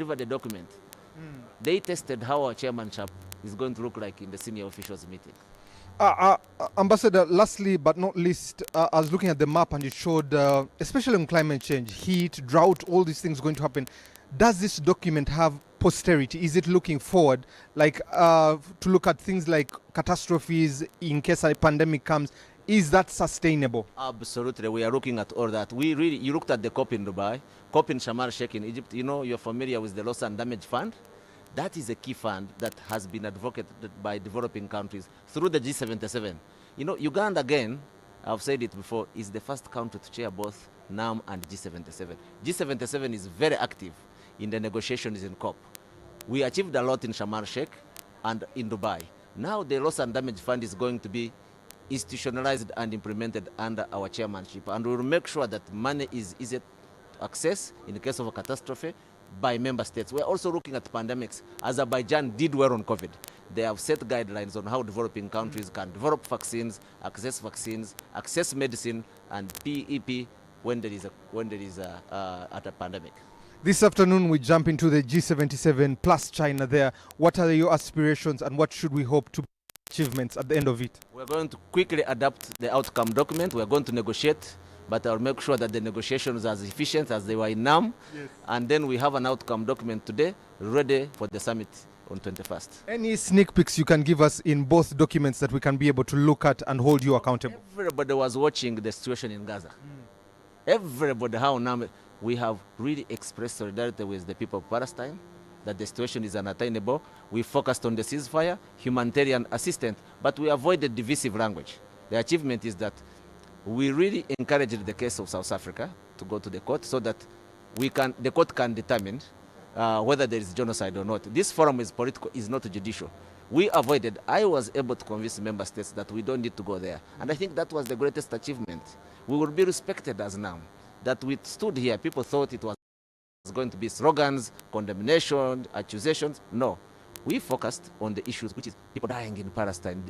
delivered the document. They tested how our chairmanship is going to look like in the senior officials meeting. Ambassador, lastly but not least, I was looking at the map and it showed, especially on climate change, heat, drought, all these things going to happen. Does this document have posterity? Is it looking forward, like to look at things like catastrophes in case a pandemic comes? Is that sustainable? Absolutely, we are looking at all that. You looked at the COP in Dubai, COP in Sharm el-Sheikh in Egypt. You know, you're familiar with the Loss and Damage Fund. That is a key fund that has been advocated by developing countries through the G77. You know, Uganda, again, I've said it before, is the first country to chair both NAM and G77. G77 is very active in the negotiations in COP. We achieved a lot in Sharm el-Sheikh and in Dubai. Now the Loss and Damage Fund is going to be institutionalized and implemented under our chairmanship, and we will make sure that money is easy to access in the case of a catastrophe by member states. We're also looking at pandemics. Azerbaijan did well on COVID. They have set guidelines on how developing countries can develop vaccines, access medicine and PEP when there is a pandemic. This afternoon we jump into the G77 plus China there. What are your aspirations and what should we hope to be achievements at the end of it? We're going to quickly adapt the outcome document. We're going to negotiate, but I'll make sure that the negotiations are as efficient as they were in NAM. Yes. And then we have an outcome document today ready for the summit on 21st. Any sneak peeks you can give us in both documents that we can be able to look at and hold you accountable? Everybody was watching the situation in Gaza. Everybody, how now we have really expressed solidarity with the people of Palestine, that the situation is unattainable. We focused on the ceasefire, humanitarian assistance, but we avoided divisive language. The achievement is that we really encouraged the case of South Africa to go to the court so that the court can determine whether there is genocide or not. This forum is political, is not judicial. I was able to convince member states that we don't need to go there. And I think that was the greatest achievement. We will be respected as now. That we stood here, people thought it was going to be slogans, condemnation, accusations. No. We focused on the issues, which is people dying in Palestine,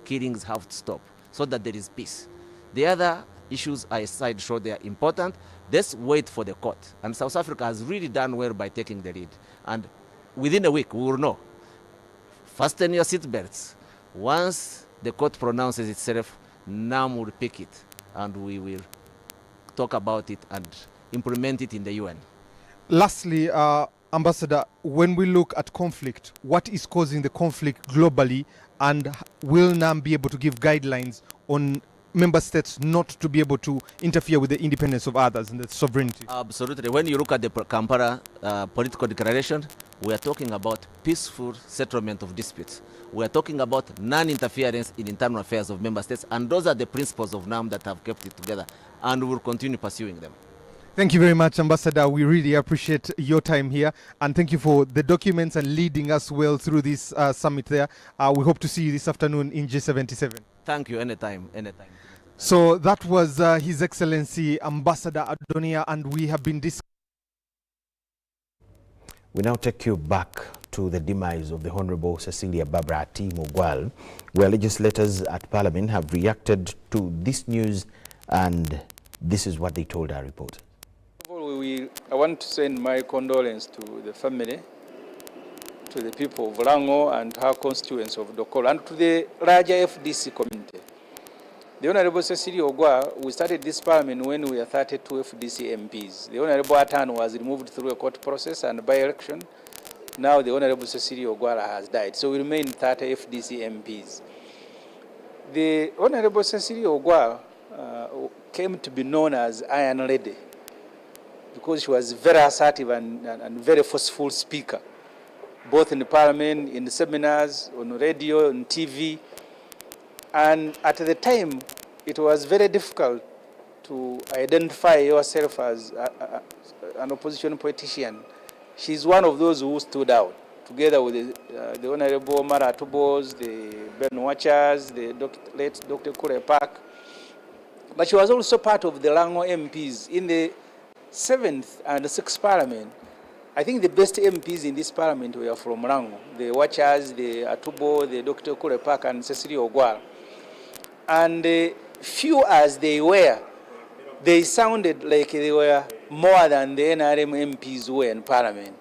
killings have to stop so that there is peace. The other issues I showed they are important. Let's wait for the court. And South Africa has really done well by taking the lead. And within a week, we will know. Fasten your seatbelts. Once the court pronounces itself, NAM will pick it, and we will talk about it and implement it in the UN. Lastly, Ambassador, when we look at conflict, what is causing the conflict globally, and will NAM be able to give guidelines on member states not to be able to interfere with the independence of others and the sovereignty? Absolutely. When you look at the Kampala political declaration, we are talking about peaceful settlement of disputes. We are talking about non-interference in internal affairs of member states, and those are the principles of NAM that have kept it together, and we will continue pursuing them. Thank you very much, Ambassador. We really appreciate your time here, and thank you for the documents and leading us well through this summit there. We hope to see you this afternoon in G77. Thank you. Anytime. So that was His Excellency Ambassador Adonia, and we have been discussing. We now take you back to the demise of the Honorable Cecilia Barbara T. Mogwal, where legislators at Parliament have reacted to this news, and this is what they told our reporters. I want to send my condolence to the family, to the people of Lango and her constituents of Dokolo, and to the larger FDC community. The Honorable Cecilia Ogwa, we started this parliament when we were 32 FDC MPs. The Honorable Atan was removed through a court process and by-election. Now the Honorable Cecilia Ogwara has died, so we remain 30 FDC MPs. The Honorable Cecilia Ogwa came to be known as Iron Lady because she was very assertive and very forceful speaker, both in the parliament, in the seminars, on radio, on TV. And at the time, it was very difficult to identify yourself as an opposition politician. She's one of those who stood out, together with the Honorable Mara Tubos, the Ben Watchers, the late Dr. Kure Park. But she was also part of the Lango MPs. In the 7th and 6th Parliament, I think the best MPs in this Parliament were from Lango. The Watchers, the Atubo, the Dr. Kure Park, and Cecilia Ogwal. And few as they were, they sounded like they were more than the NRM MPs were in Parliament.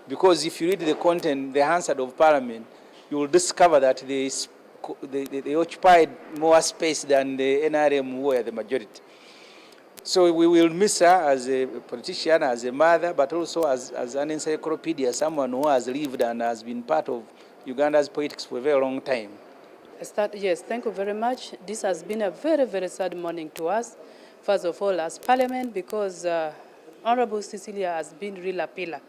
Because if you read the content, the Hansard of Parliament, you will discover that they occupied more space than the NRM, who were the majority. So we will miss her as a politician, as a mother, but also as an encyclopedia, someone who has lived and has been part of Uganda's politics for a very long time. Yes, thank you very much. This has been a very, very sad morning to us. First of all, as Parliament, because Honorable Cecilia has been really a pillar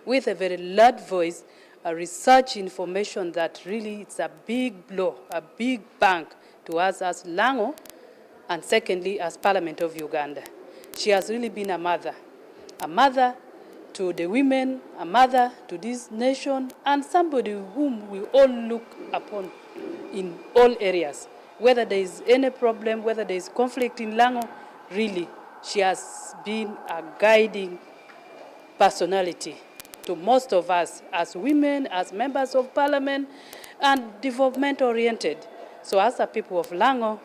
with a very loud voice, a research information that really it's a big blow, a big bang to us as Lango, and secondly, as Parliament of Uganda. She has really been a mother to the women, a mother to this nation, and somebody whom we all look upon in all areas. Whether there is any problem, whether there is conflict in Lango, really, she has been a guiding personality to most of us as women, as members of Parliament, and development-oriented. So as a people of Lango,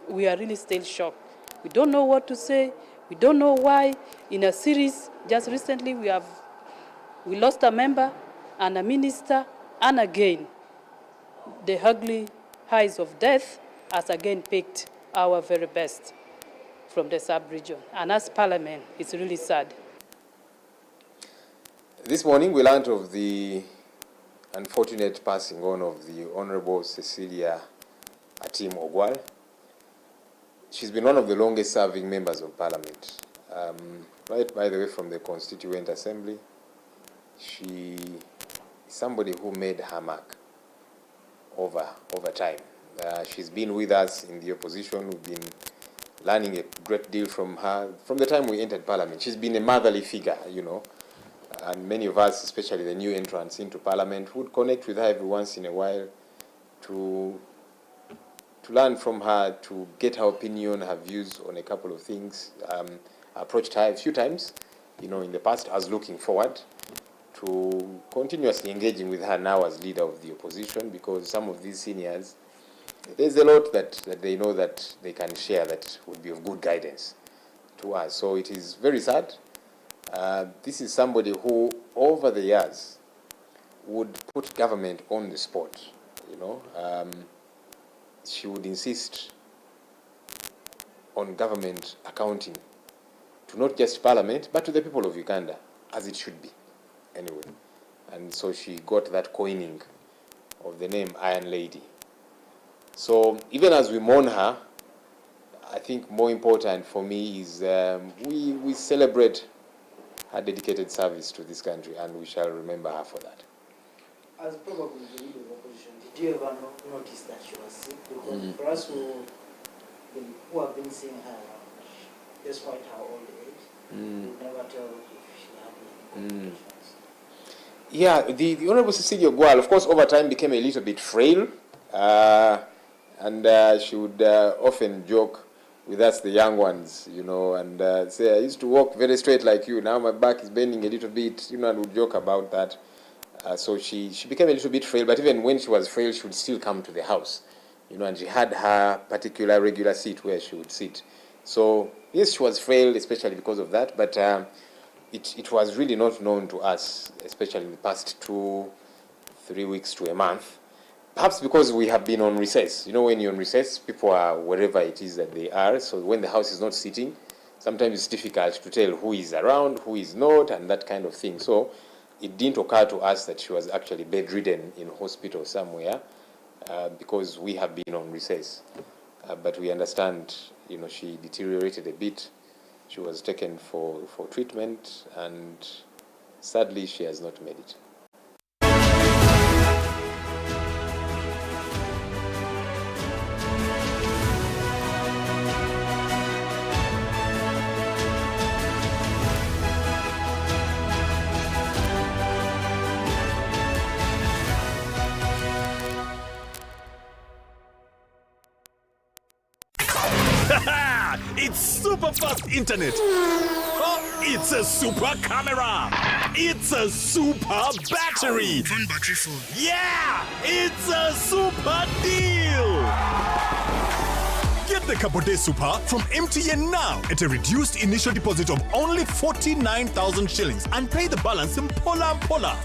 we are really still shocked. We don't know what to say. We don't know why. In a series, just recently, we lost a member and a minister, and again, the ugly eyes of death has again picked our very best from the sub-region. And as Parliament, it's really sad. This morning, we learned of the unfortunate passing on of the Honorable Cecilia Atim Ogwal. She's been one of the longest-serving members of Parliament, right, by the way, from the Constituent Assembly. She is somebody who made her mark over time. She's been with us in the opposition. We've been learning a great deal from her. From the time we entered Parliament, she's been a motherly figure, you know, and many of us, especially the new entrants into Parliament, would connect with her every once in a while to learn from her, to get her opinion, her views on a couple of things. I approached her a few times, you know, in the past. I was looking forward to continuously engaging with her now as leader of the opposition, because some of these seniors, there's a lot that they know that they can share that would be of good guidance to us. So it is very sad. This is somebody who, over the years, would put government on the spot, you know. She would insist on government accounting to not just Parliament, but to the people of Uganda, as it should be, anyway. And so she got that coining of the name Iron Lady. So even as we mourn her, I think more important for me is we celebrate her dedicated service to this country, and we shall remember her for that. As probably the leader of opposition, did you ever notice that she was sick? Because for us who have been seeing her around, despite her old age, we never tell if she had any complications. Yeah, the Honorable Cecilia Ogwal, of course, over time became a little bit frail, and she would often joke with us, the young ones, you know, and say, I used to walk very straight like you, now my back is bending a little bit, you know, and would joke about that. So she became a little bit frail, but even when she was frail, she would still come to the house, you know, and she had her particular regular seat where she would sit. So, yes, she was frail, especially because of that, but it was really not known to us, especially in the past 2-3 weeks to a month. Perhaps because we have been on recess. You know, when you're on recess, people are wherever it is that they are. So when the house is not sitting, sometimes it's difficult to tell who is around, who is not, and that kind of thing. So it didn't occur to us that she was actually bedridden in hospital somewhere because we have been on recess. But we understand, you know, she deteriorated a bit. She was taken for treatment, and sadly, she has not made it. It's super fast internet. Oh, it's a super camera. It's a super battery. Phone battery full. Yeah, it's a super deal. Get the Kapote Super from MTN now at a reduced initial deposit of only 49,000 shillings and pay the balance in Pola.